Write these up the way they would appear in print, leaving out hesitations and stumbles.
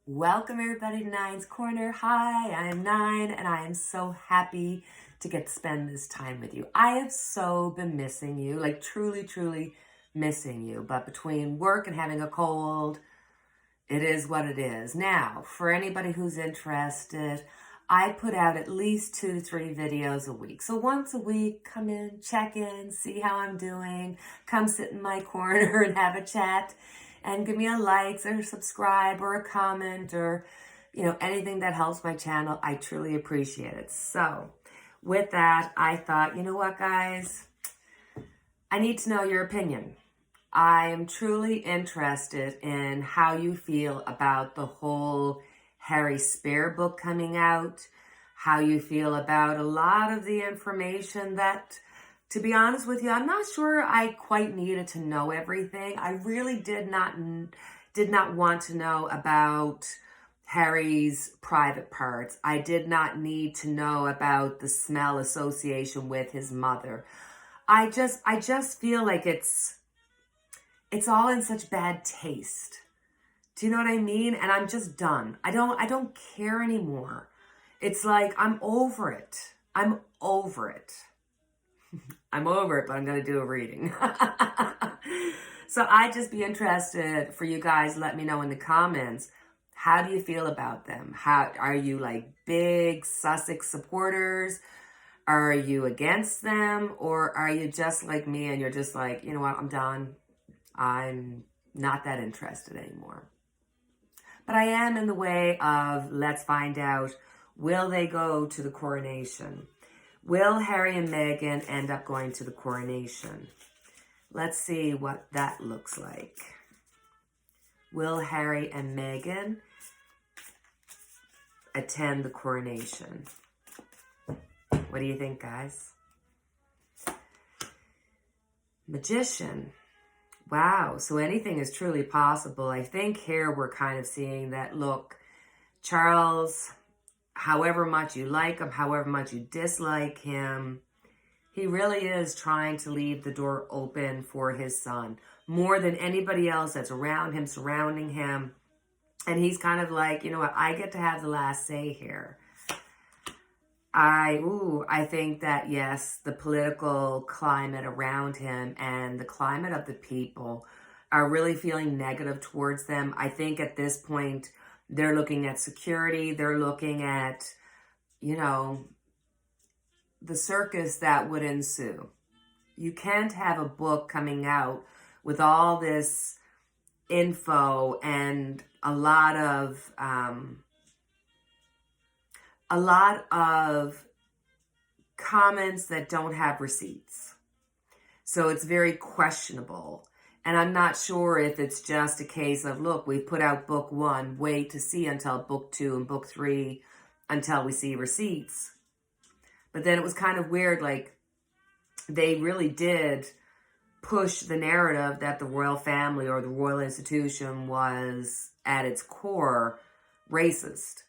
Welcome everybody to Nine's Corner. Hi, I am Nine and I am so happy to get to spend this time with you. I have so been missing you, like truly missing you. But between work and having a cold, it is what it is. Now, for anybody who's interested, I put out at least 2 to 3 videos a week. So once a week, come in, check in, see how I'm doing, come sit in my corner and have a chat. And give me a like or subscribe or a comment or, anything that helps my channel. I truly appreciate it. So with that, I thought, you know what, guys? I need to know your opinion. I am truly interested in how you feel about the whole Harry Spear book coming out, how you feel about a lot of the information that, to be honest with you, I'm not sure I quite needed to know everything. I really did not want to know about Harry's private parts. I did not need to know about the smell association with his mother. I just feel like it's all in such bad taste. Do you know what I mean? And I'm just done. I don't care anymore. It's like I'm over it. I'm over it. I'm over it, but I'm going to do a reading. So I'd just be interested for you guys. Let me know in the comments. How do you feel about them? How are you, like, big Sussex supporters? Are you against them? Or are you just like me and you're just like, you know what, I'm done. I'm not that interested anymore. But I am in the way of, let's find out, will they go to the coronation? Will Harry and Meghan end up going to the coronation? Let's see what that looks like. Will Harry and Meghan attend the coronation? What do you think, guys? Magician. Wow, so anything is truly possible. I think here we're kind of seeing that, look, Charles, however much you like him, however much you dislike him, he really is trying to leave the door open for his son more than anybody else that's around him, surrounding him. And he's kind of like, you know what, I get to have the last say here. I think that, yes, the political climate around him and the climate of the people are really feeling negative towards them. I think at this point, they're looking at security. They're looking at, the circus that would ensue. You can't have a book coming out with all this info and a lot of comments that don't have receipts. So it's very questionable. And I'm not sure if it's just a case of, look, we put out book 1, wait to see until book 2 and book 3 until we see receipts. But then it was kind of weird, like they really did push the narrative that the royal family or the royal institution was at its core racist.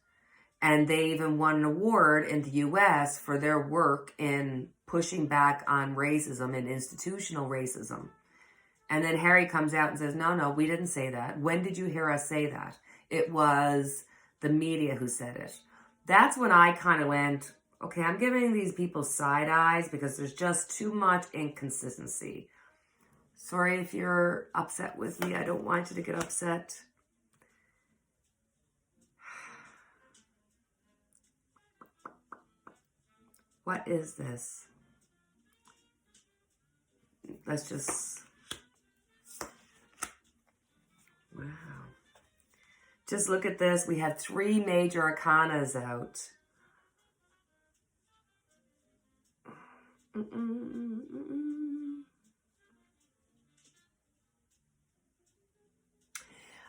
And they even won an award in the US for their work in pushing back on racism and institutional racism. And then Harry comes out and says, no, we didn't say that. When did you hear us say that? It was the media who said it. That's when I kind of went, okay, I'm giving these people side eyes because there's just too much inconsistency. Sorry if you're upset with me. I don't want you to get upset. What is this? Let's just... Wow. Just look at this. We have 3 major arcanas out.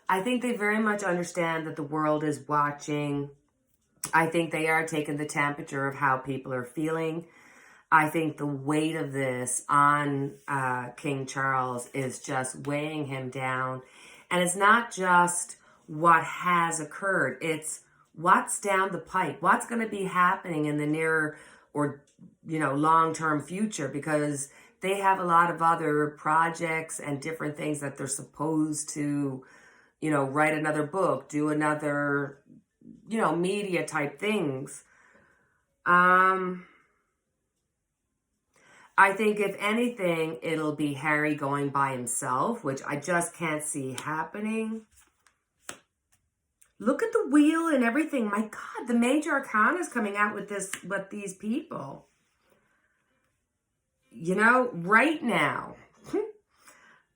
I think they very much understand that the world is watching. I think they are taking the temperature of how people are feeling. I think the weight of this on King Charles is just weighing him down. And it's not just what has occurred. It's what's down the pipe. What's going to be happening in the near or, long-term future, because they have a lot of other projects and different things that they're supposed to you know, write another book, do another, you know, media type things. I think if anything, it'll be Harry going by himself, which I just can't see happening. Look at the wheel and everything. My God, the major arcana is coming out with these people. You know, right now,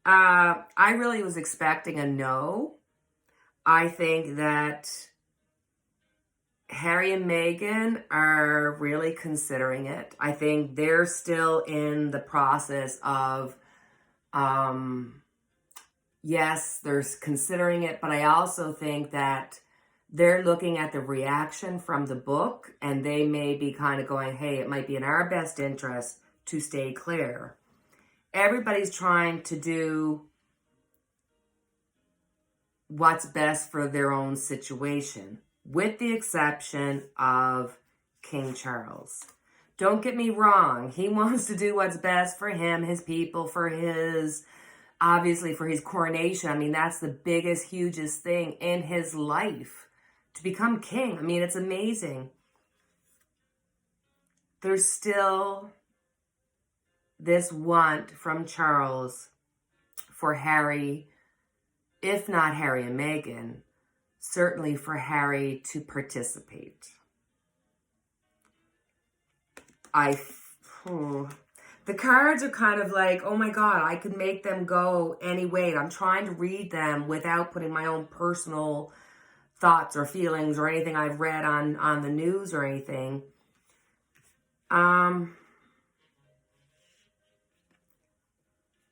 I really was expecting a no. I think that Harry and Meghan are really considering it. I think they're still in the process of, yes, they're considering it, but I also think that they're looking at the reaction from the book, and they may be kind of going, hey, it might be in our best interest to stay clear. Everybody's trying to do what's best for their own situation, with the exception of King Charles. Don't get me wrong. He wants to do what's best for him, his people, for his, obviously for his coronation. I mean, that's the biggest, hugest thing in his life, to become king. I mean, it's amazing. There's still this want from Charles for Harry, if not Harry and Meghan, certainly for Harry to participate. The cards are kind of like, oh my God, I could make them go any way. I'm trying to read them without putting my own personal thoughts or feelings or anything I've read on the news or anything.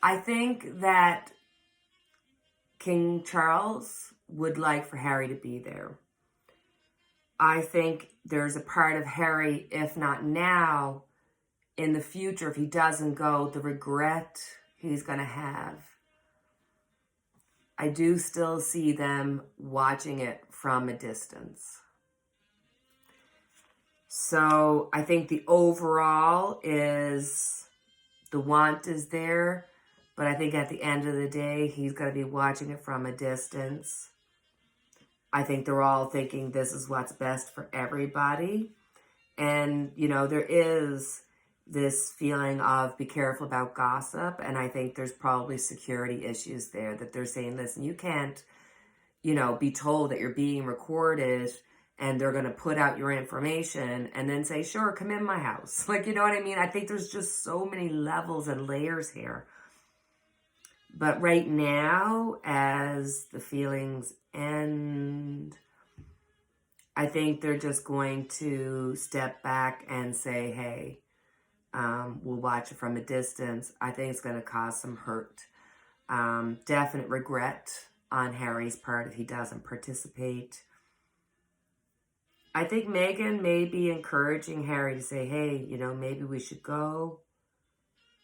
I think that King Charles would like for Harry to be there. I think there's a part of Harry, if not now, in the future, if he doesn't go, the regret he's going to have. I do still see them watching it from a distance. So I think the overall is, the want is there, but I think at the end of the day, he's going to be watching it from a distance. I think they're all thinking this is what's best for everybody. And, you know, there is this feeling of be careful about gossip. And I think there's probably security issues there, that they're saying, listen, you can't, you know, be told that you're being recorded and they're going to put out your information and then say, sure, come in my house. Like, you know what I mean? I think there's just so many levels and layers here. But right now, as the feelings end, I think they're just going to step back and say, hey, we'll watch it from a distance. I think it's going to cause some hurt. Definite regret on Harry's part if he doesn't participate. I think Meghan may be encouraging Harry to say, hey, you know, maybe we should go.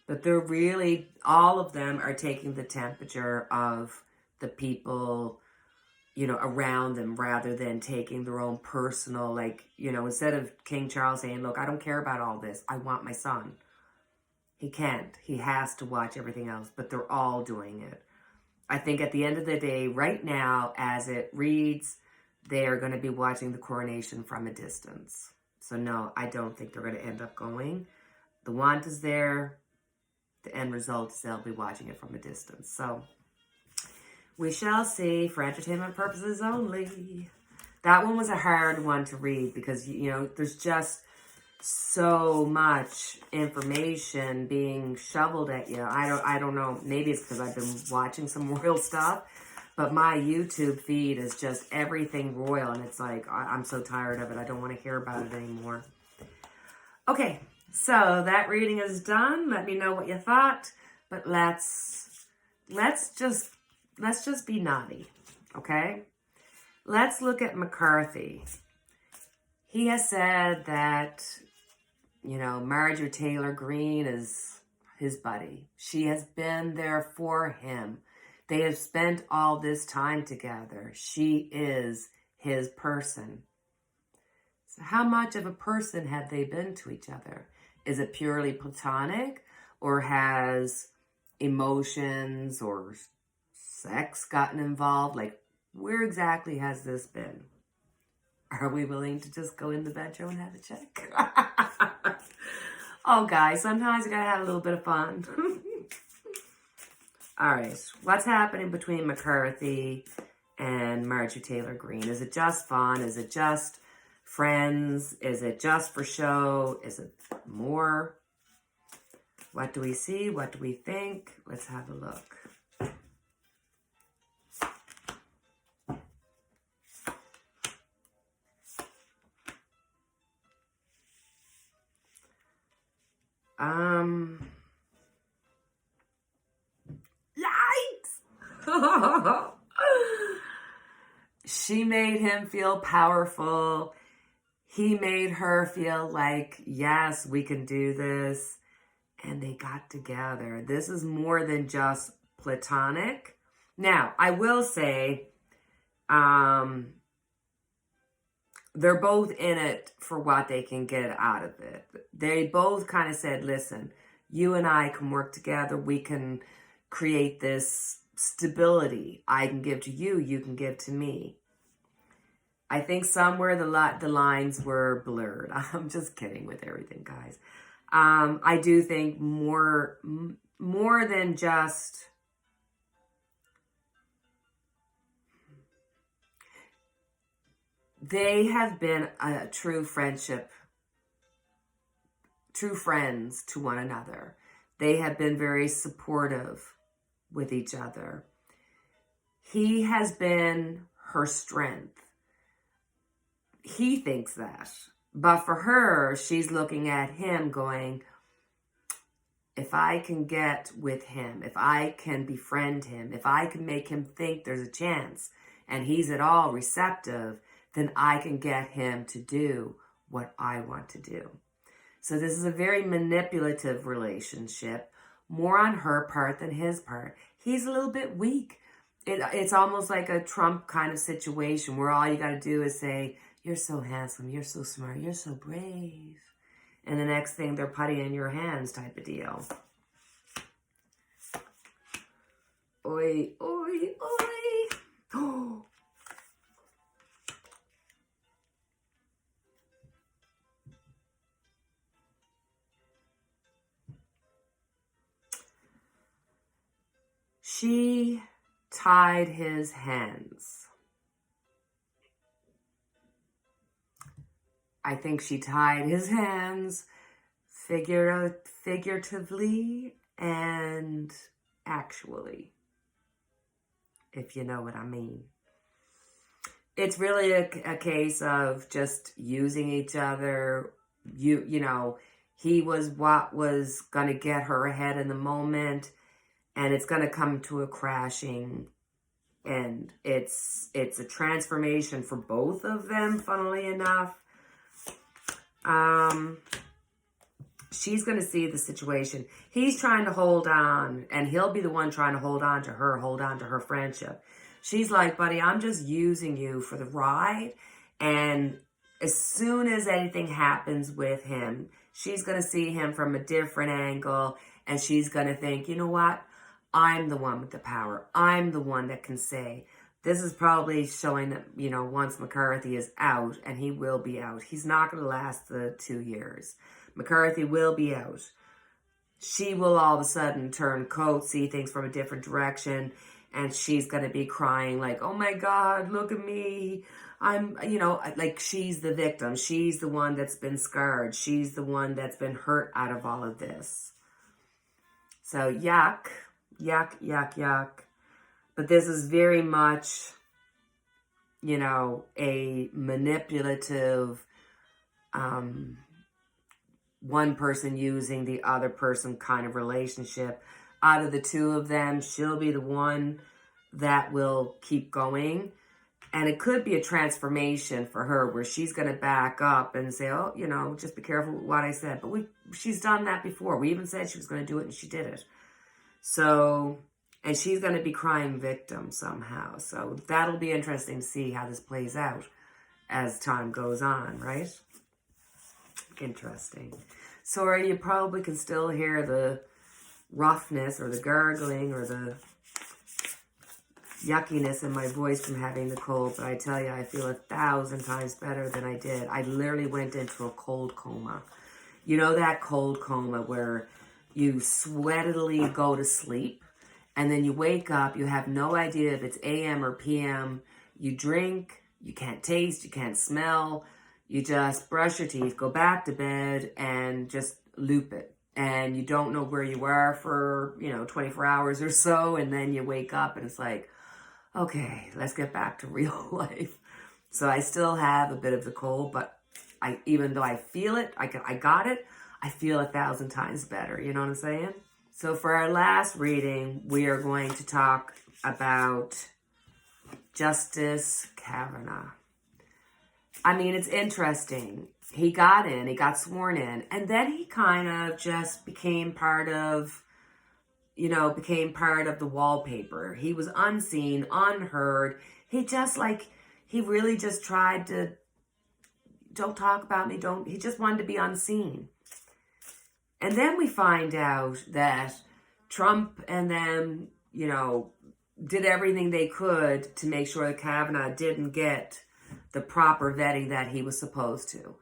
But they're really, all of them are taking the temperature of the people, you know, around them, rather than taking their own personal, like, you know, instead of King Charles saying, look, I don't care about all this. I want my son. He can't. He has to watch everything else, but they're all doing it. I think at the end of the day, right now, as it reads, they are going to be watching the coronation from a distance. So no, I don't think they're going to end up going. The want is there. The end result is they'll be watching it from a distance. So we shall see, for entertainment purposes only. That one was a hard one to read because, you know, there's just so much information being shoveled at you. I don't know. Maybe it's because I've been watching some royal stuff, but my YouTube feed is just everything royal, and it's like, I'm so tired of it. I don't want to hear about it anymore. Okay, so that reading is done. Let me know what you thought, but let's just be naughty, okay? Let's look at McCarthy. He has said that, you know, Marjorie Taylor Greene is his buddy. She has been there for him. They have spent all this time together. She is his person. So how much of a person have they been to each other? Is it purely platonic, or has emotions or sex gotten involved? Like, Where exactly has this been? Are we willing to just go in the bedroom and have a check? Oh, guys, sometimes you gotta have a little bit of fun. All right, what's happening between McCarthy and Marjorie Taylor Greene? Is it just fun? Is it just friends? Is it just for show? Is it more? What do we see? What do we think? Let's have a look. Yikes! She made him feel powerful. He made her feel like, yes, we can do this. And they got together. This is more than just platonic. Now, I will say, they're both in it for what they can get out of it. They both kind of said, listen, you and I can work together. We can create this stability. I can give to you, you can give to me. I think somewhere the lines were blurred. I'm just kidding with everything, guys. I do think more than just... They have been a true friendship, true friends to one another. They have been very supportive with each other. He has been her strength. He thinks that. But for her, she's looking at him going, if I can get with him, if I can befriend him, if I can make him think there's a chance and he's at all receptive, then I can get him to do what I want to do. So this is a very manipulative relationship, more on her part than his part. He's a little bit weak. It's almost like a Trump kind of situation where all you got to do is say, you're so handsome, you're so smart, you're so brave. And the next thing, they're putty in your hands type of deal. Oi, oi, oi. Oh. She tied his hands. I think she tied his hands figuratively and actually, if you know what I mean. It's really a case of just using each other. You know, he was what was going to get her ahead in the moment, and it's going to come to a crashing end. It's a transformation for both of them, funnily enough. She's going to see the situation. He's trying to hold on, and he'll be the one trying to hold on to her friendship. She's like, buddy, I'm just using you for the ride. And as soon as anything happens with him, she's going to see him from a different angle, and she's going to think, you know what? I'm the one with the power. I'm the one that can say. This is probably showing that, you know, once McCarthy is out, and he will be out, he's not going to last the 2 years. McCarthy will be out. She will all of a sudden turn coat, see things from a different direction, and she's going to be crying like, oh my God, look at me. I'm, you know, like she's the victim. She's the one that's been scarred. She's the one that's been hurt out of all of this. So yuck, yuck, yuck, yuck. But this is very much, you know, a manipulative, one person using the other person kind of relationship. Out of the two of them, she'll be the one that will keep going. And it could be a transformation for her where she's going to back up and say, oh, you know, just be careful with what I said. But she's done that before. We even said she was going to do it, and she did it. So... and she's going to be crying victim somehow. So that'll be interesting to see how this plays out as time goes on, right? Interesting. Sorry, you probably can still hear the roughness or the gargling or the yuckiness in my voice from having the cold, but I tell you, I feel 1,000 times better than I did. I literally went into a cold coma. You know that cold coma where you sweatily go to sleep and then you wake up, you have no idea if it's AM or PM. You drink, you can't taste, you can't smell. You just brush your teeth, go back to bed, and just loop it. And you don't know where you are for, 24 hours or so. And then you wake up and it's like, okay, let's get back to real life. So I still have a bit of the cold, but even though I feel it, I got it, I feel 1,000 times better. You know what I'm saying? So for our last reading, we are going to talk about Justice Kavanagh. I mean, it's interesting. He got sworn in, and then he kind of just became part of the wallpaper. He was unseen, unheard. He really just tried to, don't talk about me, he just wanted to be unseen. And then we find out that Trump and them, did everything they could to make sure that Kavanagh didn't get the proper vetting that he was supposed to.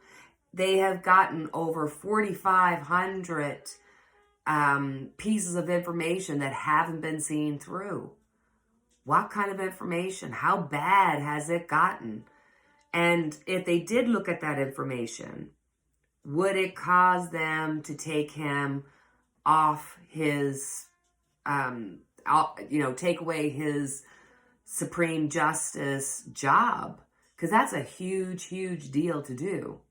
They have gotten over 4,500 pieces of information that haven't been seen through. What kind of information? How bad has it gotten? And if they did look at that information, would it cause them to take him off his, take away his Supreme Justice job? Because that's a huge, huge deal to do.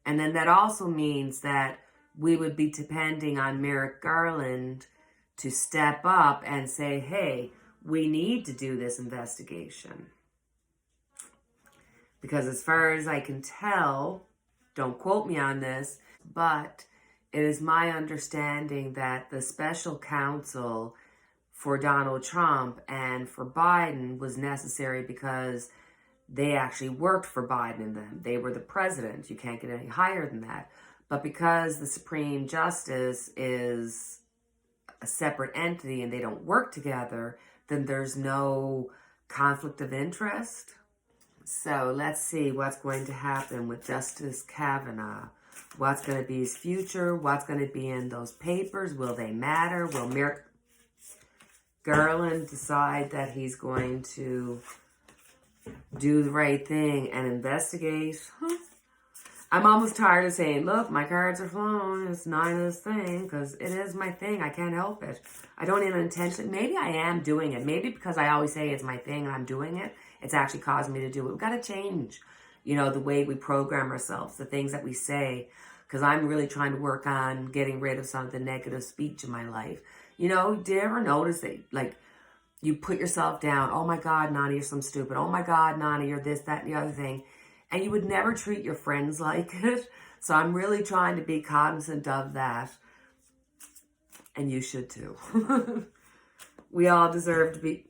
And then that also means that we would be depending on Garland to step up and say, hey, we need to do this investigation. Because as far as I can tell, don't quote me on this, but it is my understanding that the special counsel for Donald Trump and for Biden was necessary because they actually worked for Biden and them. They were the president. You can't get any higher than that. But because the Supreme Justice is a separate entity and they don't work together, then there's no conflict of interest. So let's see what's going to happen with Justice Kavanagh. What's going to be his future? What's going to be in those papers? Will they matter? Will Garland decide that he's going to do the right thing and investigate? I'm almost tired of saying, look, my cards are flown. It's not this thing, because it is my thing. I can't help it. I don't even intention. Maybe I am doing it. Maybe because I always say it's my thing and I'm doing it, it's actually causing me to do it. We've got to change, the way we program ourselves, the things that we say, because I'm really trying to work on getting rid of some of the negative speech in my life. Do you ever notice that, you put yourself down? Oh my God, Nani, you're some stupid. Oh my God, Nani, you're this, that, and the other thing. And you would never treat your friends like it. So I'm really trying to be cognizant of that. And you should too. We all deserve to be.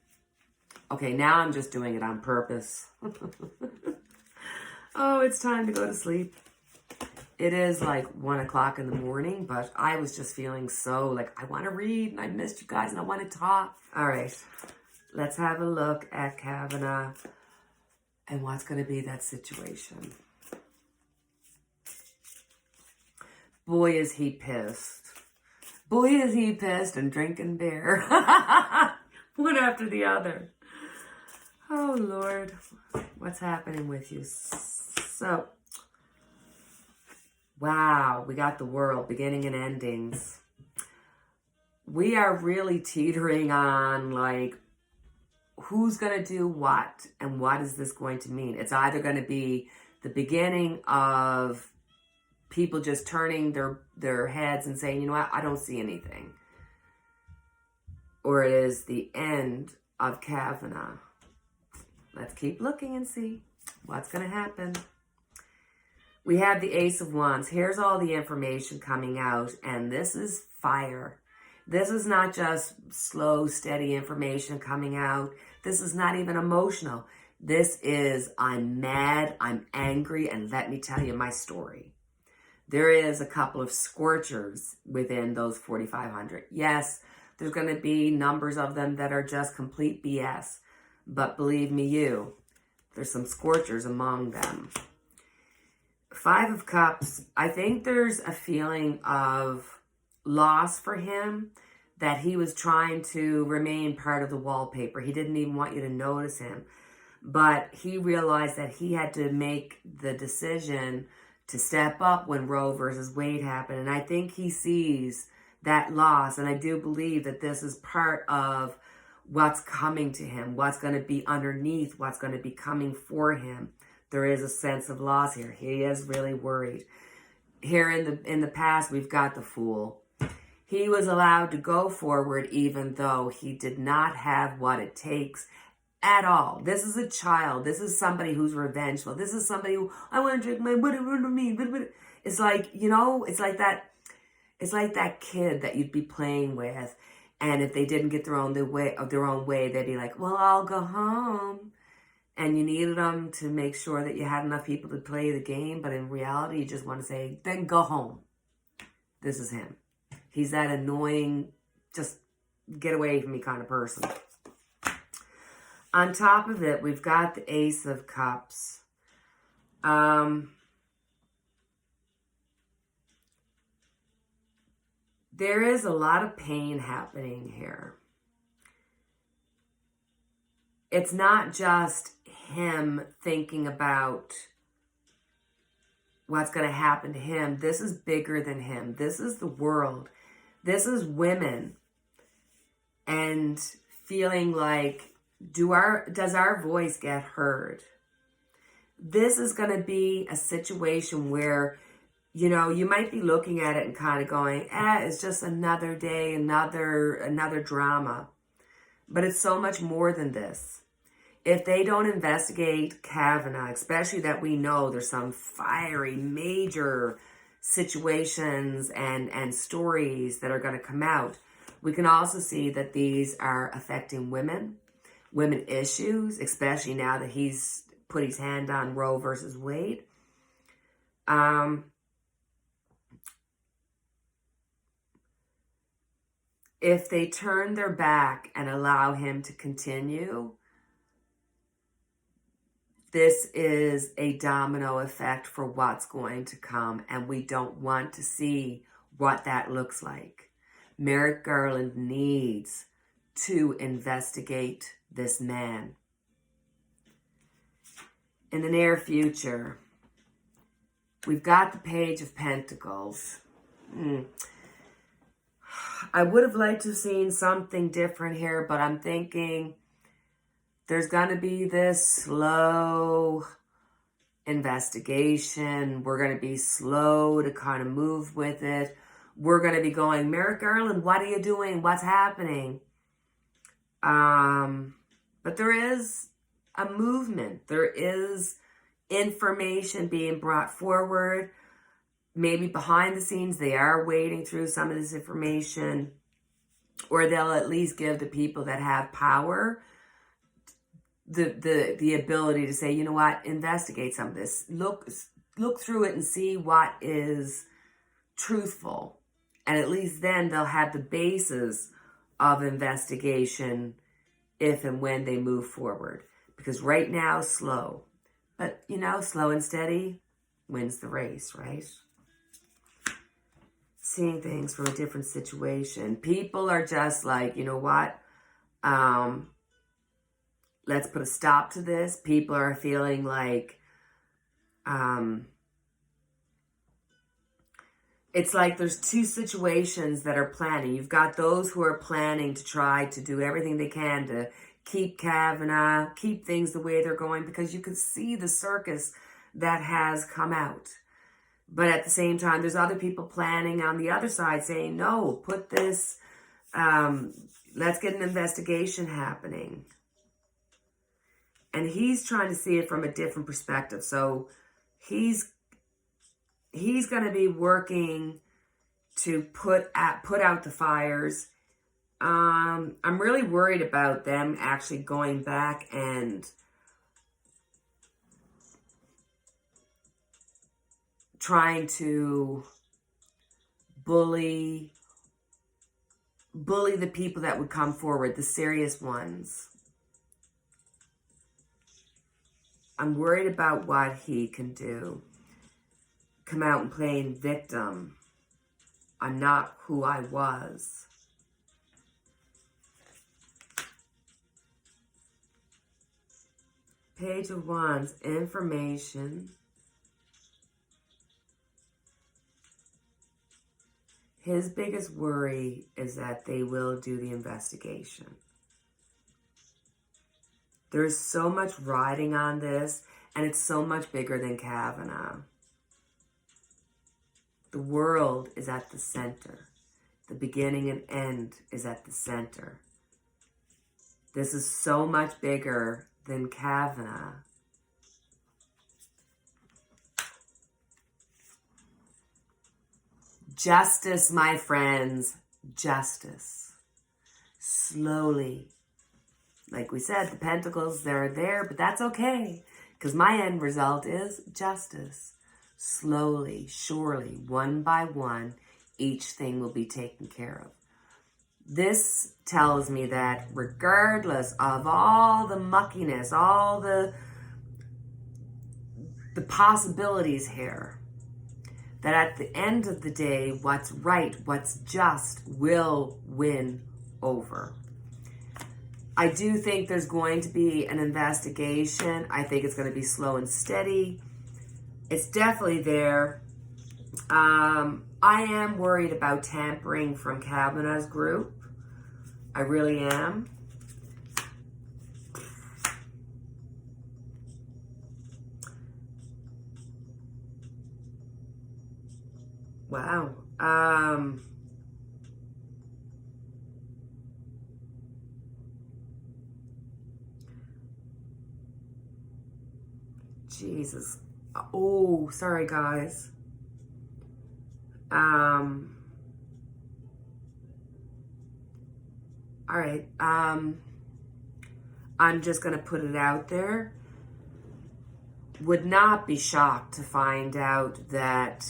Okay, now I'm just doing it on purpose. Oh, it's time to go to sleep. It is 1 o'clock in the morning, but I was just feeling so I want to read and I missed you guys and I want to talk. All right, let's have a look at Kavanagh and what's going to be that situation. Boy, is he pissed. Boy, is he pissed and drinking beer. One after the other. Oh, Lord. What's happening with you? So, wow, we got the world, beginning and endings. We are really teetering on, who's going to do what and what is this going to mean? It's either going to be the beginning of people just turning their heads and saying, you know what, I don't see anything. Or it is the end of Kavanagh. Let's keep looking and see what's going to happen. We have the Ace of Wands. Here's all the information coming out, and this is fire. This is not just slow, steady information coming out. This is not even emotional. This is, I'm mad, I'm angry, and let me tell you my story. There is a couple of scorchers within those 4,500. Yes, there's going to be numbers of them that are just complete BS. But believe me, there's some scorchers among them. Five of Cups, I think there's a feeling of loss for him, that he was trying to remain part of the wallpaper. He didn't even want you to notice him. But he realized that he had to make the decision to step up when Roe versus Wade happened. And I think he sees that loss. And I do believe that this is part of what's coming to him, what's going to be underneath, what's going to be coming for him. There is a sense of loss here. He is really worried. Here in the past, we've got the Fool. He was allowed to go forward even though he did not have what it takes at all. This is a child. This is somebody who's revengeful. This is somebody who, I want to drink my, what do you mean? It's like, it's like that kid that you'd be playing with. And if they didn't get their own way, they'd be like, well, I'll go home. And you needed them to make sure that you had enough people to play the game. But in reality, you just want to say, then go home. This is him. He's that annoying, just get away from me kind of person. On top of it, we've got the Ace of Cups. There is a lot of pain happening here. It's not just him thinking about what's going to happen to him. This is bigger than him. This is the world. This is women. And feeling like, does our voice get heard? This is going to be a situation where, you might be looking at it and kind of going, it's just another day, another drama. But it's so much more than this. If they don't investigate Kavanagh, especially that we know there's some fiery, major situations and stories that are going to come out, we can also see that these are affecting women issues, especially now that he's put his hand on Roe versus Wade. If they turn their back and allow him to continue, this is a domino effect for what's going to come, and we don't want to see what that looks like. Merrick Garland needs to investigate this man. In the near future, we've got the Page of Pentacles. I would have liked to have seen something different here, but I'm thinking there's going to be this slow investigation. We're going to be slow to kind of move with it. We're going to be going, Merrick Garland, what are you doing? What's happening? But there is a movement. There is information being brought forward. Maybe behind the scenes, they are wading through some of this information, or they'll at least give the people that have power the ability to say, you know what, investigate some of this. Look through it and see what is truthful. And at least then they'll have the basis of investigation if and when they move forward. Because right now, slow. But, slow and steady wins the race, right? Seeing things from a different situation. People are just like, you know what? Let's put a stop to this. People are feeling like, it's like there's two situations that are planning. You've got those who are planning to try to do everything they can to keep Kavanagh, keep things the way they're going, because you can see the circus that has come out. But at the same time, there's other people planning on the other side saying, no, put this, let's get an investigation happening. And he's trying to see it from a different perspective. So he's going to be working to put out the fires. I'm really worried about them actually going back and trying to bully the people that would come forward, the serious ones. I'm worried about what he can do. Come out and playing victim. I'm not who I was. Page of Wands, information. His biggest worry is that they will do the investigation. There's so much riding on this, and it's so much bigger than Kavanagh. The world is at the center. The beginning and end is at the center. This is so much bigger than Kavanagh. Justice, my friends, justice. Slowly. Like we said, the pentacles, they're there, but that's okay. Because my end result is justice. Slowly, surely, one by one, each thing will be taken care of. This tells me that regardless of all the muckiness, all the possibilities here, that at the end of the day, what's right, what's just will win over. I do think there's going to be an investigation. I think it's going to be slow and steady. It's definitely there. I am worried about tampering from Kavanagh's group. I really am. Wow. Jesus. Oh, sorry, guys. All right. I'm just going to put it out there. Would not be shocked to find out that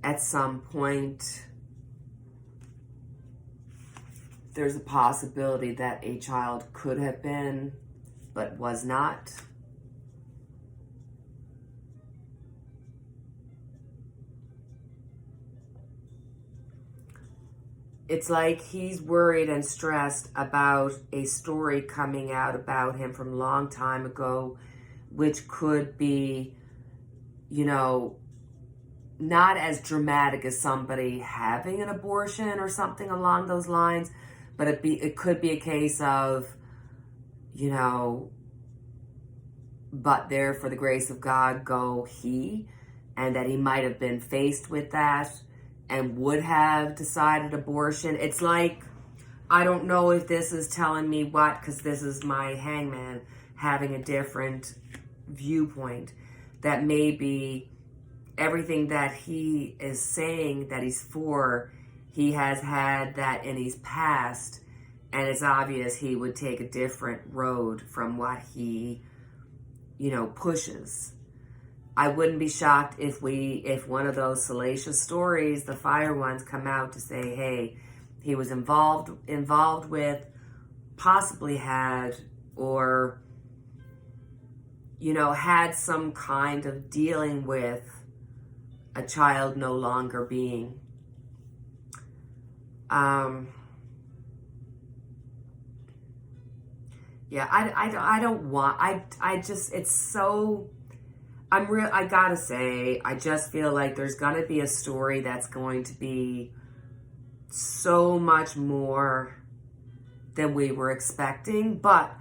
at some point there's a possibility that a child could have been, but was not. It's like he's worried and stressed about a story coming out about him from a long time ago, which could be, you know, not as dramatic as somebody having an abortion or something along those lines, but it could be a case of, you know, but there for the grace of God go he, and that he might have been faced with that and would have decided abortion. It's like, I don't know if this is telling me what, because this is my hangman having a different viewpoint, that maybe everything that he is saying that he's for, he has had that in his past, and it's obvious he would take a different road from what he, you know, pushes. I wouldn't be shocked if one of those salacious stories, the fire ones, come out to say, hey, he was involved with, possibly had, or, you know, had some kind of dealing with a child no longer being. Yeah, I don't want, I just, it's so, I gotta say, I just feel like there's gonna be a story that's going to be so much more than we were expecting, but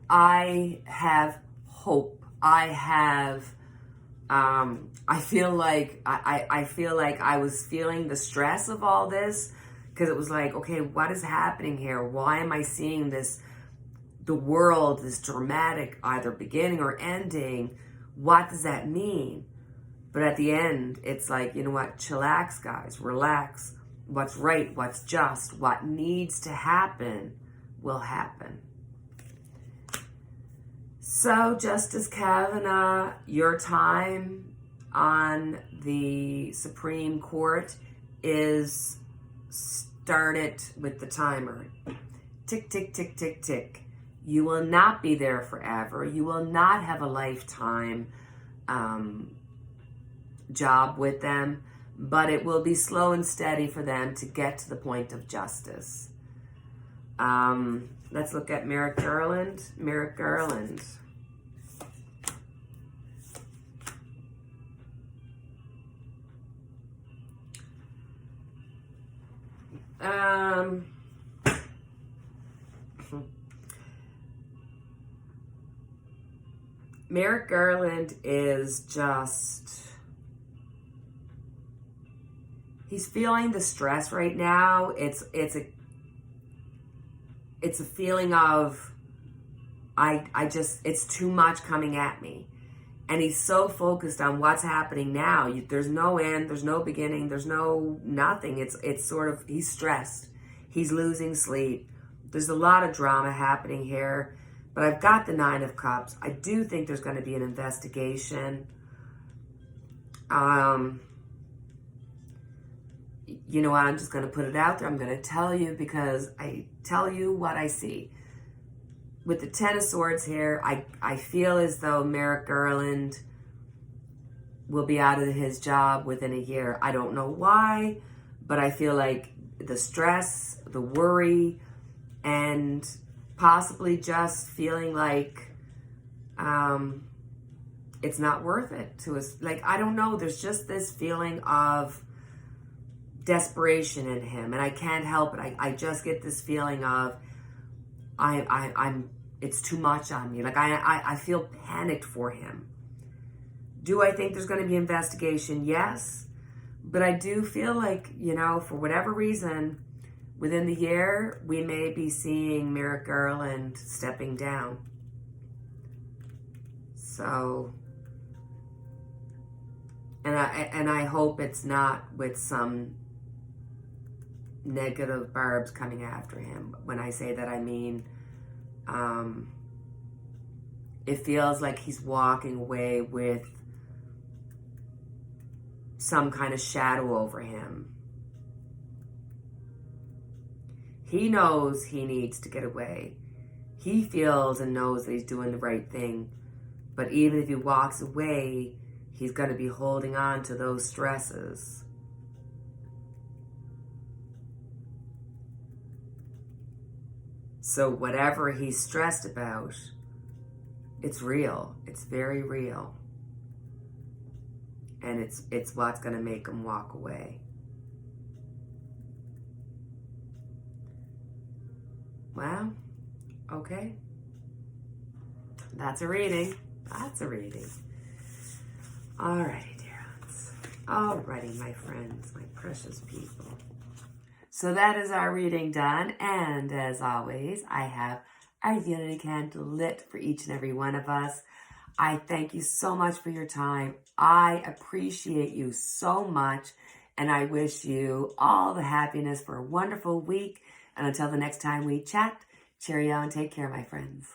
I have hope. I have, I feel like I was feeling the stress of all this, because it was like, okay, what is happening here? Why am I seeing this, the world, this dramatic either beginning or ending? What does that mean? But at the end, it's like, you know what, chillax, guys, relax. What's right, what's just, what needs to happen will happen. So, Justice Kavanagh, your time on the Supreme Court is started with the timer. Tick, tick, tick, tick, tick. You will not be there forever. You will not have a lifetime job with them, but it will be slow and steady for them to get to the point of justice. Let's look at Merrick Garland. Merrick Garland. Merrick Garland is just, he's feeling the stress right now. It's a feeling of, it's too much coming at me. And he's so focused on what's happening now. There's no end, there's no beginning, there's no nothing. It's sort of, he's stressed. He's losing sleep. There's a lot of drama happening here. But I've got the Nine of Cups. I do think there's going to be an investigation. You know what? I'm just going to put it out there. I'm going to tell you because I tell you what I see. With the Ten of Swords here, I feel as though Merrick Garland will be out of his job within a year. I don't know why, but I feel like the stress, the worry, and possibly just feeling like it's not worth it to us. Like, I don't know. There's just this feeling of desperation in him, and I can't help it. I just get this feeling of I'm it's too much on me. Like I feel panicked for him. Do I think there's going to be investigation? Yes, but I do feel like, you know, for whatever reason, within the year, we may be seeing Merrick Garland stepping down. So, and I hope it's not with some negative barbs coming after him. When I say that, I mean, it feels like he's walking away with some kind of shadow over him. He knows he needs to get away. He feels and knows that he's doing the right thing. But even if he walks away, he's going to be holding on to those stresses. So whatever he's stressed about, it's real. It's very real. And it's what's going to make him walk away. Well, okay. That's a reading. That's a reading. Alrighty, dear ones. Alrighty, my friends, my precious people. So that is our reading done. And as always, I have our unity candle lit for each and every one of us. I thank you so much for your time. I appreciate you so much. And I wish you all the happiness for a wonderful week. And until the next time we chat, cheerio and take care, my friends.